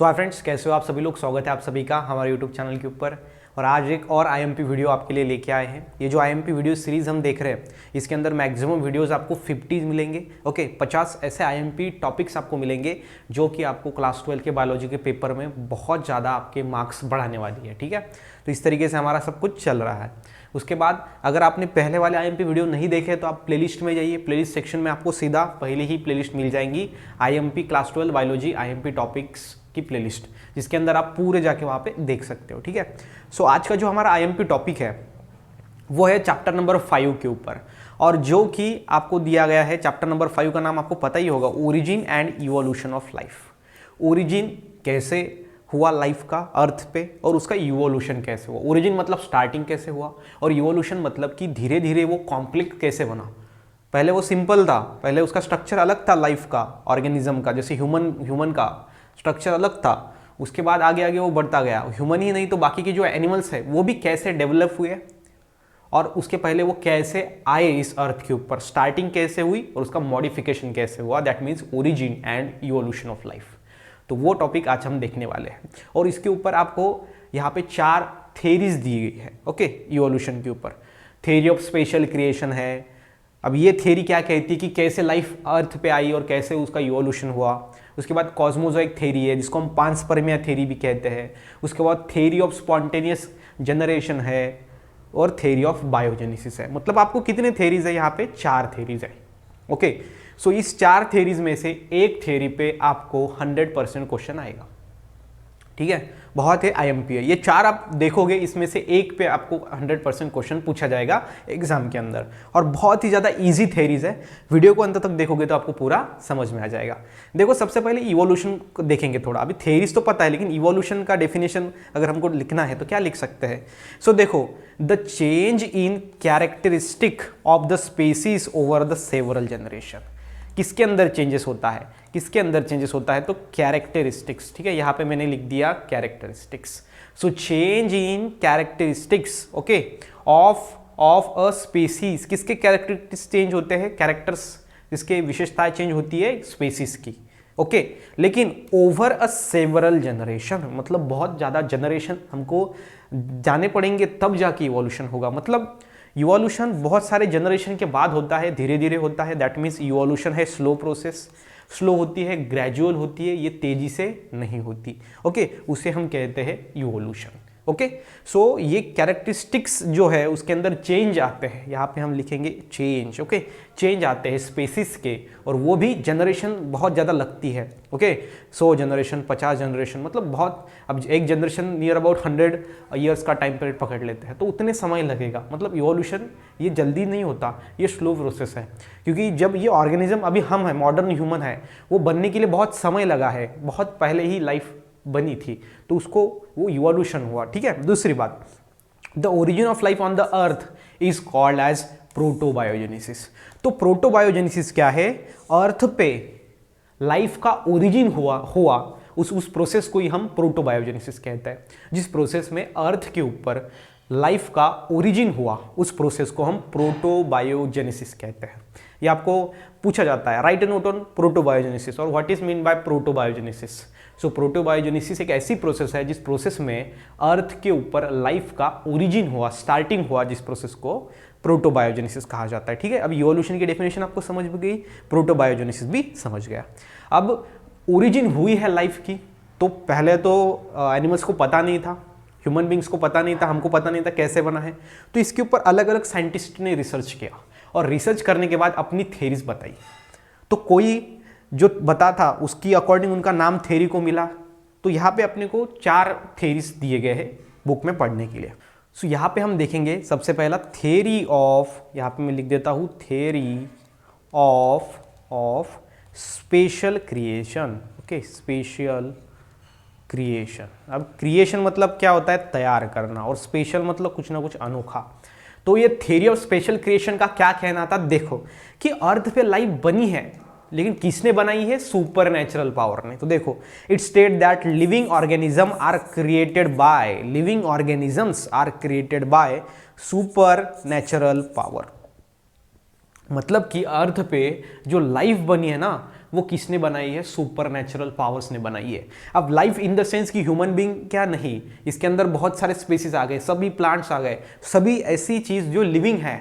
सो hi friends, कैसे हो आप सभी लोग। स्वागत है आप सभी का हमारे यूट्यूब चैनल के ऊपर। और आज एक और आईएमपी वीडियो आपके लिए लेके आए हैं। ये जो आईएमपी वीडियो सीरीज हम देख रहे हैं, इसके अंदर मैक्सिमम वीडियोस आपको 50 मिलेंगे। ओके, 50 ऐसे आईएमपी टॉपिक्स आपको मिलेंगे जो कि आपको क्लास 12 के बायोलॉजी के पेपर में बहुत ज़्यादा आपके मार्क्स बढ़ाने वाली है। ठीक है, तो इस तरीके से हमारा सब कुछ चल रहा है। उसके बाद अगर आपने पहले वाले आईएमपी वीडियो नहीं देखे तो आप प्लेलिस्ट में जाइए। प्लेलिस्ट सेक्शन में आपको सीधा पहले ही प्लेलिस्ट मिल जाएंगी, IMP class 12 biology IMP topics की प्लेलिस्ट, जिसके अंदर आप पूरे जाके वहाँ पे देख सकते हो। ठीक है, सो आज का जो हमारा आईएमपी टॉपिक है वो है चैप्टर नंबर 5 के ऊपर, और जो कि आपको दिया गया है चैप्टर नंबर 5 का नाम आपको पता ही होगा, origin and evolution of life. Origin कैसे हुआ लाइफ का अर्थ पे, और उसका इवोल्यूशन कैसे हुआ। ओरिजिन मतलब स्टार्टिंग कैसे हुआ, और इवोल्यूशन मतलब कि धीरे धीरे वो कॉम्प्लेक्स कैसे बना। पहले वो सिंपल था, पहले उसका स्ट्रक्चर अलग था लाइफ का, ऑर्गेनिज्म का, जैसे ह्यूमन का स्ट्रक्चर अलग था। उसके बाद आगे आगे वो बढ़ता गया। ह्यूमन ही नहीं तो बाकी के जो एनिमल्स है वो भी कैसे डेवलप हुए, और उसके पहले वो कैसे आए इस अर्थ के ऊपर, स्टार्टिंग कैसे हुई और उसका मॉडिफिकेशन कैसे हुआ। That means origin and evolution of life. तो वो टॉपिक आज हम देखने वाले हैं, और इसके ऊपर आपको यहाँ पे 4 थेरीज दी गई है। ओके, इवोल्यूशन के ऊपर थेरी ऑफ स्पेशल क्रिएशन है। अब ये थेरी क्या कहती है कि कैसे लाइफ अर्थ पे आई और कैसे उसका इवोल्यूशन हुआ। उसके बाद कॉस्मोजोइक थेरी है, जिसको हम पांसपर्मिया थेरी भी कहते हैं। उसके बाद थेरी ऑफ स्पॉन्टेनियस जनरेशन है, और थेरी ऑफ बायोजेनेसिस है। मतलब आपको कितने थेरीज है यहाँ पे? 4 थेरीज है। ओके, सो इस 4 थेरीज में से एक थेरी पे आपको 100% क्वेश्चन आएगा। ठीक है, बहुत है आईएमपी है। ये 4 आप देखोगे, इसमें से एक पे आपको 100% क्वेश्चन पूछा जाएगा एग्जाम के अंदर, और बहुत ही ज़्यादा इजी थेरीज है। वीडियो को अंत तक देखोगे तो आपको पूरा समझ में आ जाएगा। देखो, सबसे पहले इवोल्यूशन को देखेंगे थोड़ा। अभी थेरीज तो पता है, लेकिन इवोल्यूशन का डेफिनेशन अगर हमको लिखना है तो क्या लिख सकते हैं? सो देखो, the change in characteristic of the species over the several generation. किसके अंदर चेंजेस होता है? किसके अंदर चेंजेस होता है? तो कैरेक्टरिस्टिक्स। ठीक है, यहाँ पे मैंने लिख दिया characteristics. So change in characteristics, okay, of a species. किसके कैरेक्टरिस्टिक्स चेंज होते हैं? कैरेक्टर्स, जिसके विशेषताएं चेंज होती है स्पीसीज की। ओके, लेकिन ओवर अ सेवरल जनरेशन, मतलब बहुत ज़्यादा जनरेशन हमको जाने पड़ेंगे तब जाके इवोल्यूशन होगा। मतलब इवोल्यूशन बहुत सारे जनरेशन के बाद होता है, धीरे धीरे होता है। दैट मीन्स इवोल्यूशन है स्लो प्रोसेस, स्लो होती है, ग्रेजुअल होती है, ये तेजी से नहीं होती। ओके, उसे हम कहते हैं इवोल्यूशन। ओके, सो ये कैरेक्टरिस्टिक्स जो है उसके अंदर चेंज आते हैं। यहाँ पे हम लिखेंगे चेंज। ओके, चेंज आते हैं स्पेसिस के, और वो भी जनरेशन बहुत ज़्यादा लगती है। ओके, 100 जनरेशन, 50 जनरेशन, मतलब बहुत। अब एक जनरेशन नियर अबाउट 100 ईयर्स का टाइम पीरियड पकड़ लेते हैं, तो उतने समय लगेगा। मतलब इवोल्यूशन ये जल्दी नहीं होता, ये स्लो प्रोसेस है। क्योंकि जब ये ऑर्गेनिज्म अभी हम है, मॉडर्न ह्यूमन है, वो बनने के लिए बहुत समय लगा है, बहुत पहले ही लाइफ बनी थी, तो उसको वो इवोल्यूशन हुआ। ठीक है, दूसरी बात, the origin of life on the earth is called as protobiogenesis. तो प्रोटोबायोजेनेसिस क्या है? अर्थ पे लाइफ का ओरिजिन हुआ उस प्रोसेस को ही हम प्रोटोबायोजेनेसिस कहते हैं। जिस प्रोसेस में अर्थ के ऊपर लाइफ का ओरिजिन हुआ, उस प्रोसेस को हम प्रोटोबायोजेनेसिस कहते हैं। ये आपको पूछा जाता है, राइट ए नोट ऑन प्रोटोबायोजेनेसिस और व्हाट इज मीन बाय प्रोटोबायोजेनेसिस। सो प्रोटोबायोजेनेसिस एक ऐसी प्रोसेस है जिस प्रोसेस में अर्थ के ऊपर लाइफ का ओरिजिन हुआ, स्टार्टिंग हुआ, जिस प्रोसेस को प्रोटोबायोजेनेसिस कहा जाता है। ठीक है, अब इवोल्यूशन की डेफिनेशन आपको समझ में गई, प्रोटोबायोजेनेसिस भी समझ गया। अब ओरिजिन हुई है लाइफ की, तो पहले तो एनिमल्स को पता नहीं था, ह्यूमन बींग्स को पता नहीं था, हमको पता नहीं था कैसे बना है। तो इसके ऊपर अलग अलग साइंटिस्ट ने रिसर्च किया, और रिसर्च करने के बाद अपनी थेरीज बताई। तो कोई जो बता था उसकी अकॉर्डिंग उनका नाम थेरी को मिला। तो यहाँ पे अपने को 4 थेरीज दिए गए हैं बुक में पढ़ने के लिए। सो यहाँ पे हम देखेंगे सबसे पहला थेरी ऑफ, यहाँ पे मैं लिख देता हूँ theory of special creation. Okay, special creation. अब क्रिएशन मतलब क्या होता है? तैयार करना, और स्पेशल मतलब कुछ ना कुछ अनोखा। तो ये थ्योरी ऑफ स्पेशल क्रिएशन का क्या कहना था? देखो कि अर्थ पे लाइफ बनी है, लेकिन किसने बनाई है? सुपर नेचुरल पावर ने। तो देखो, it state that living organism are created by super natural power. मतलब कि अर्थ पे जो लाइफ बनी है ना, वो किसने बनाई है? सुपर नेचुरल पावर्स ने बनाई है। अब लाइफ इन द सेंस कि ह्यूमन बींग क्या नहीं, इसके अंदर बहुत सारे स्पीसीज आ गए, सभी प्लांट्स आ गए, सभी ऐसी चीज जो लिविंग है,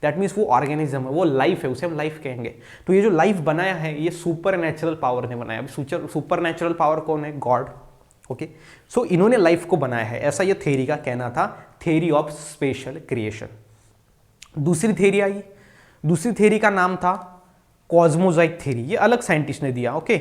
दैट मीन्स वो ऑर्गेनिज्म है, वो लाइफ है, उसे हम लाइफ कहेंगे। तो ये जो लाइफ बनाया है ये सुपर नेचुरल पावर ने बनाया। अभी सुपर नेचुरल पावर कौन है? गॉड। ओके, सो इन्होंने लाइफ को बनाया है, ऐसा ये थ्योरी का कहना था, थ्योरी ऑफ स्पेशल क्रिएशन। दूसरी थ्योरी आई, दूसरी थ्योरी का नाम था कॉस्मोजॉइक थ्योरी। ये अलग साइंटिस्ट ने दिया। ओके,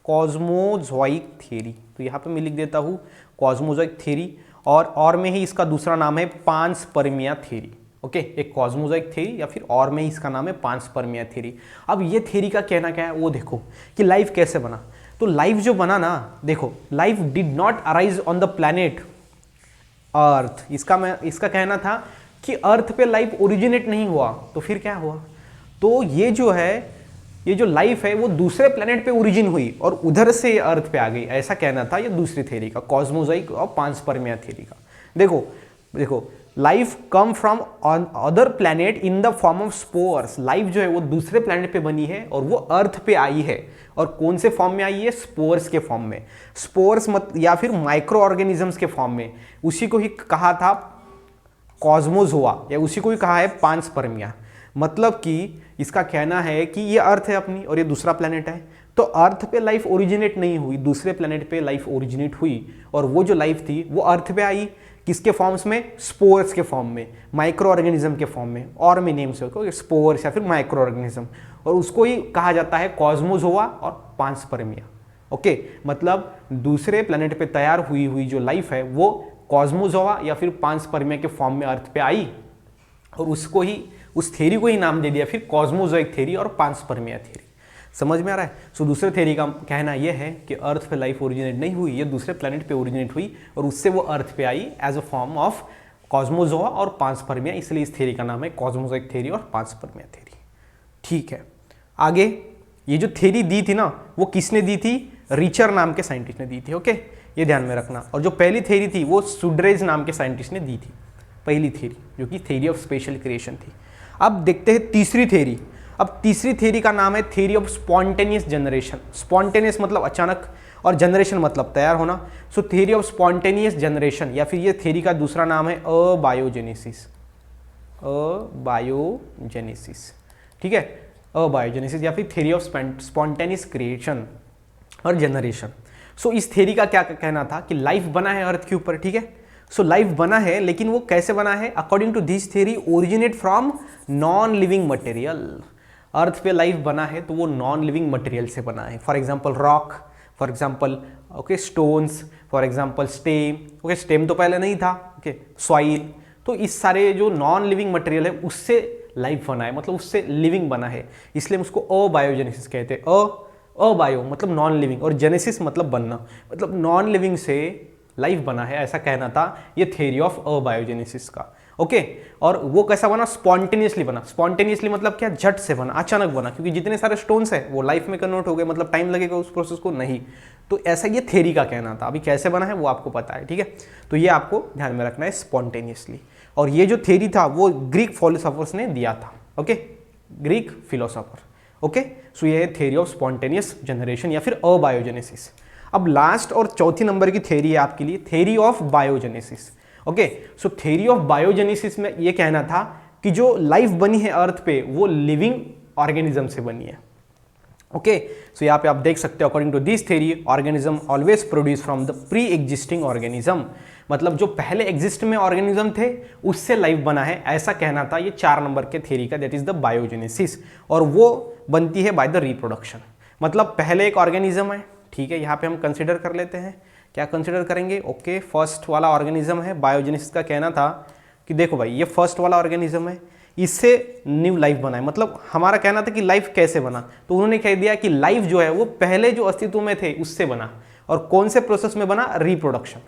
कॉस्मोजॉइक थ्योरी, तो यहाँ पे मैं लिख देता हूँ कॉस्मोजॉइक थ्योरी, और में ही इसका दूसरा नाम है पांसपर्मिया थ्योरी। ओके, एक कॉस्मोजॉइक थ्योरी या फिर और में ही इसका नाम है पांसपर्मिया थ्योरी। अब ये थ्योरी का कहना क्या है वो देखो कि लाइफ कैसे बना। तो लाइफ जो बना ना, देखो, life did not arise on the planet earth. इसका कहना था कि अर्थ पे लाइफ ओरिजिनेट नहीं हुआ, तो फिर क्या हुआ? तो ये जो है, ये जो लाइफ है वो दूसरे प्लेनेट पे ओरिजिन हुई और उधर से अर्थ पे आ गई, ऐसा कहना था ये दूसरी थ्योरी का, कॉस्मोजॉइक और पांसपर्मिया थ्योरी का। देखो life come from other planet in the form of spores. Life जो है वो दूसरे प्लैनेट पे बनी है और वो अर्थ पे आई है, और कौन से फॉर्म में आई है? स्पोर्स के फॉर्म में। स्पोर्स या फिर माइक्रो ऑर्गेनिजम्स के फॉर्म में। उसी को ही कहा था कॉस्मोजोआ, या उसी को ही कहा है पांसपर्मिया। मतलब कि इसका कहना है कि ये अर्थ है अपनी और ये दूसरा प्लेनेट है, तो अर्थ पे लाइफ ओरिजिनेट नहीं हुई, दूसरे प्लेनेट पे लाइफ ओरिजिनेट हुई, और वो जो लाइफ थी वो अर्थ पे आई, किसके फॉर्म्स में? स्पोर्स के फॉर्म में, माइक्रो ऑर्गेनिज्म के फॉर्म में, और में नेम से स्पोर्स या फिर माइक्रो ऑर्गेनिज्म, और उसको ही कहा जाता है कॉस्मोजोआ और पांसपर्मिया। ओके, मतलब दूसरे प्लेनेट पे तैयार हुई जो लाइफ है वो कॉस्मोजोआ या फिर पांसपर्मिया के फॉर्म में अर्थ पे आई, और उसको ही, उस थ्योरी को ही नाम दे दिया फिर कॉस्मोजॉइक थ्योरी और पांसपर्मिया थ्योरी। समझ में आ रहा है? सो दूसरे थ्योरी का कहना यह है कि अर्थ पे लाइफ ओरिजिनेट नहीं हुई, ये दूसरे प्लेनेट पे ओरिजिनेट हुई और उससे वो अर्थ पे I as a form of कॉस्मोजोआ और पांसपर्मिया, इसलिए इस थ्योरी का नाम है कॉस्मोजॉइक थ्योरी और पांसपर्मिया थ्योरी। ठीक है, आगे ये जो थ्योरी दी थी ना, वो किसने दी थी? रिचर नाम के साइंटिस्ट ने दी थी। ओके, ये ध्यान में रखना। और जो पहली थ्योरी थी वो सुड्रेज नाम के साइंटिस्ट ने दी थी, पहली थ्योरी, जो कि थ्योरी ऑफ स्पेशल क्रिएशन थी। अब देखते हैं तीसरी थ्योरी। अब तीसरी थ्योरी का नाम है theory of spontaneous generation. Spontaneous मतलब अचानक, और जनरेशन मतलब तैयार होना। सो थ्योरी ऑफ स्पॉन्टेनियस जनरेशन, या फिर ये थ्योरी का दूसरा नाम है अबायोजेनेसिस। अबायोजेनेसिस, ठीक है, अबायोजेनेसिस या फिर थ्योरी ऑफ स्पॉन्टेनियस क्रिएशन और जनरेशन। सो इस थ्योरी का क्या कहना था कि लाइफ बना है अर्थ के ऊपर, ठीक है। सो लाइफ बना है, लेकिन वो कैसे बना है? According to this theory originate from non living material. Earth पे लाइफ बना है तो वो नॉन लिविंग मटेरियल से बना है। For example rock, for example okay stones, for example stem. Okay, stem तो पहले नहीं था। ओके, सॉइल, तो इस सारे जो नॉन लिविंग मटेरियल है उससे लाइफ बना है, मतलब उससे लिविंग बना है, इसलिए हम उसको अबायोजेनेसिस कहते हैं। अबायो मतलब नॉन लिविंग और जेनेसिस मतलब बनना, मतलब नॉन लिविंग से लाइफ बना है, ऐसा कहना था ये थ्योरी ऑफ अबायोजेनेसिस का। ओके, और वो कैसा बना? स्पॉन्टेनियसली बना। स्पॉन्टेनियसली मतलब क्या? झट से बना, अचानक बना, क्योंकि जितने सारे स्टोन्स हैं वो लाइफ में कन्वर्ट हो गए, मतलब टाइम लगेगा उस प्रोसेस को नहीं। तो ऐसा ये थ्योरी का कहना था। अभी कैसे बना है वो आपको पता है, ठीक है। तो ये आपको ध्यान में रखना है, स्पॉन्टेनियसली। और ये जो थ्योरी था वो ग्रीक फिलोसोफर्स ने दिया था। Okay, Greek philosopher. ओके, सो ये है थ्योरी ऑफ स्पॉन्टेनियस जनरेशन या फिर अबायोजेनेसिस। अब लास्ट और चौथी नंबर की थ्योरी है आपके लिए, theory of biogenesis. Okay, so theory of biogenesis में ये कहना था कि जो लाइफ बनी है अर्थ पे वो लिविंग ऑर्गेनिज्म से बनी है। ओके, सो यहाँ पे आप देख सकते हो, according to this theory organism always produce from the pre existing organism. मतलब जो पहले एग्जिस्ट में ऑर्गेनिज्म थे उससे लाइफ बना है, ऐसा कहना था ये 4 नंबर के थ्योरी का, दैट इज द बायोजेनेसिस। और वो बनती है बाय द रिप्रोडक्शन। मतलब पहले एक ऑर्गेनिज्म है, ठीक है, यहाँ पे हम कंसिडर कर लेते हैं। क्या कंसिडर करेंगे? ओके, फर्स्ट वाला ऑर्गेनिज्म है। बायोजेनेसिस का कहना था कि देखो भाई, ये फर्स्ट वाला ऑर्गेनिज्म है, इससे न्यू लाइफ बना है। मतलब हमारा कहना था कि लाइफ कैसे बना, तो उन्होंने कह दिया कि लाइफ जो है वो पहले जो अस्तित्व में थे उससे बना। और कौन से प्रोसेस में बना? रिप्रोडक्शन।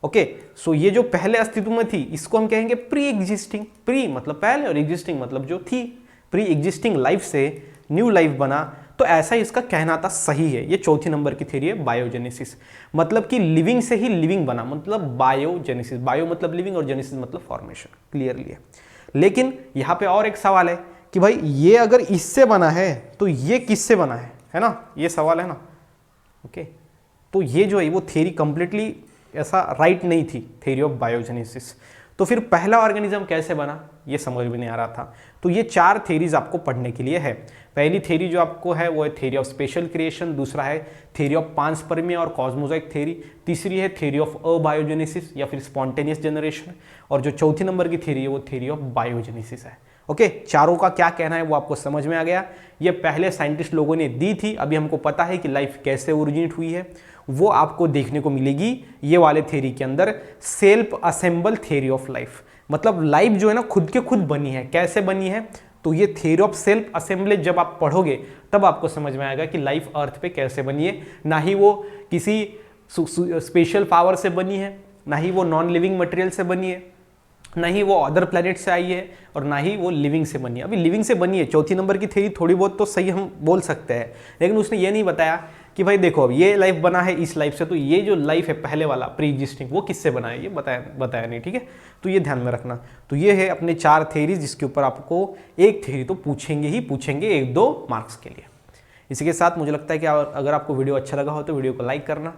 ओके, सो ये जो पहले अस्तित्व में थी इसको हम कहेंगे प्री एग्जिस्टिंग। प्री मतलब पहले और एग्जिस्टिंग मतलब जो थी, प्री एग्जिस्टिंग लाइफ से न्यू लाइफ बना। तो ऐसा ही इसका कहना था, सही है। ये चौथी नंबर की थ्योरी है बायोजेनेसिस। मतलब कि लिविंग से ही लिविंग बना, मतलब बायोजेनेसिस। बायो मतलब लिविंग और जेनेसिस मतलब फॉर्मेशन। क्लियरली है। लेकिन यहाँ पे और एक सवाल है कि भाई ये अगर इससे बना है तो ये किससे बना है? है ना, ये सवाल है ना। ओके, तो ये जो है वो थ्योरी कंप्लीटली ऐसा राइट नहीं थी, थ्योरी ऑफ बायोजेनेसिस। तो फिर पहला ऑर्गेनिज्म कैसे बना ये समझ में नहीं आ रहा था। तो ये 4 थ्योरीज आपको पढ़ने के लिए है। पहली थ्योरी जो आपको है वो है थ्योरी ऑफ स्पेशल क्रिएशन, दूसरा है थ्योरी ऑफ पांसपर्मिया और कॉस्मोजोइक थ्योरी, तीसरी है थ्योरी ऑफ अबायोजेनेसिस या फिर स्पॉन्टेनियस जनरेशन, और जो चौथी नंबर की थ्योरी है वो थ्योरी ऑफ बायोजेनेसिस है। ओके, चारों का क्या कहना है वो आपको समझ में आ गया। ये पहले साइंटिस्ट लोगों ने दी थी, अभी हमको पता है कि लाइफ कैसे ओरिजिनेट हुई है, वो आपको देखने को मिलेगी ये वाले थ्योरी के अंदर, self assemble theory of life. मतलब लाइफ जो है ना खुद के खुद बनी है, कैसे बनी है, तो ये थ्योरी ऑफ सेल्फ असेंबलेज जब आप पढ़ोगे तब आपको समझ में आएगा कि लाइफ अर्थ पे कैसे बनी है। ना ही वो किसी स्पेशल पावर से बनी है, ना ही वो नॉन लिविंग मटेरियल से बनी है, ना ही वो अदर प्लेनेट से आई है, और ना ही वो लिविंग से बनी है। अभी लिविंग से बनी है, चौथी नंबर की थ्योरी थोड़ी बहुत तो सही हम बोल सकते हैं, लेकिन उसने ये नहीं बताया कि भाई देखो अब ये लाइफ बना है इस लाइफ से, तो ये जो लाइफ है पहले वाला प्री एग्जिस्टिंग वो किससे बना है ये बताया नहीं। ठीक है, तो ये ध्यान में रखना। तो ये है अपने 4 थ्योरीज जिसके ऊपर आपको एक थ्योरी तो पूछेंगे ही पूछेंगे 1-2 मार्क्स के लिए। इसी के साथ मुझे लगता है कि अगर आपको वीडियो अच्छा लगा हो तो वीडियो को लाइक करना,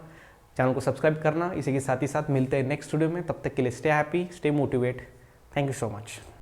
चैनल को सब्सक्राइब करना। इसी के साथ ही साथ मिलते हैं नेक्स्ट वीडियो में, तब तक के लिए stay happy, stay motivate. Thank you so much.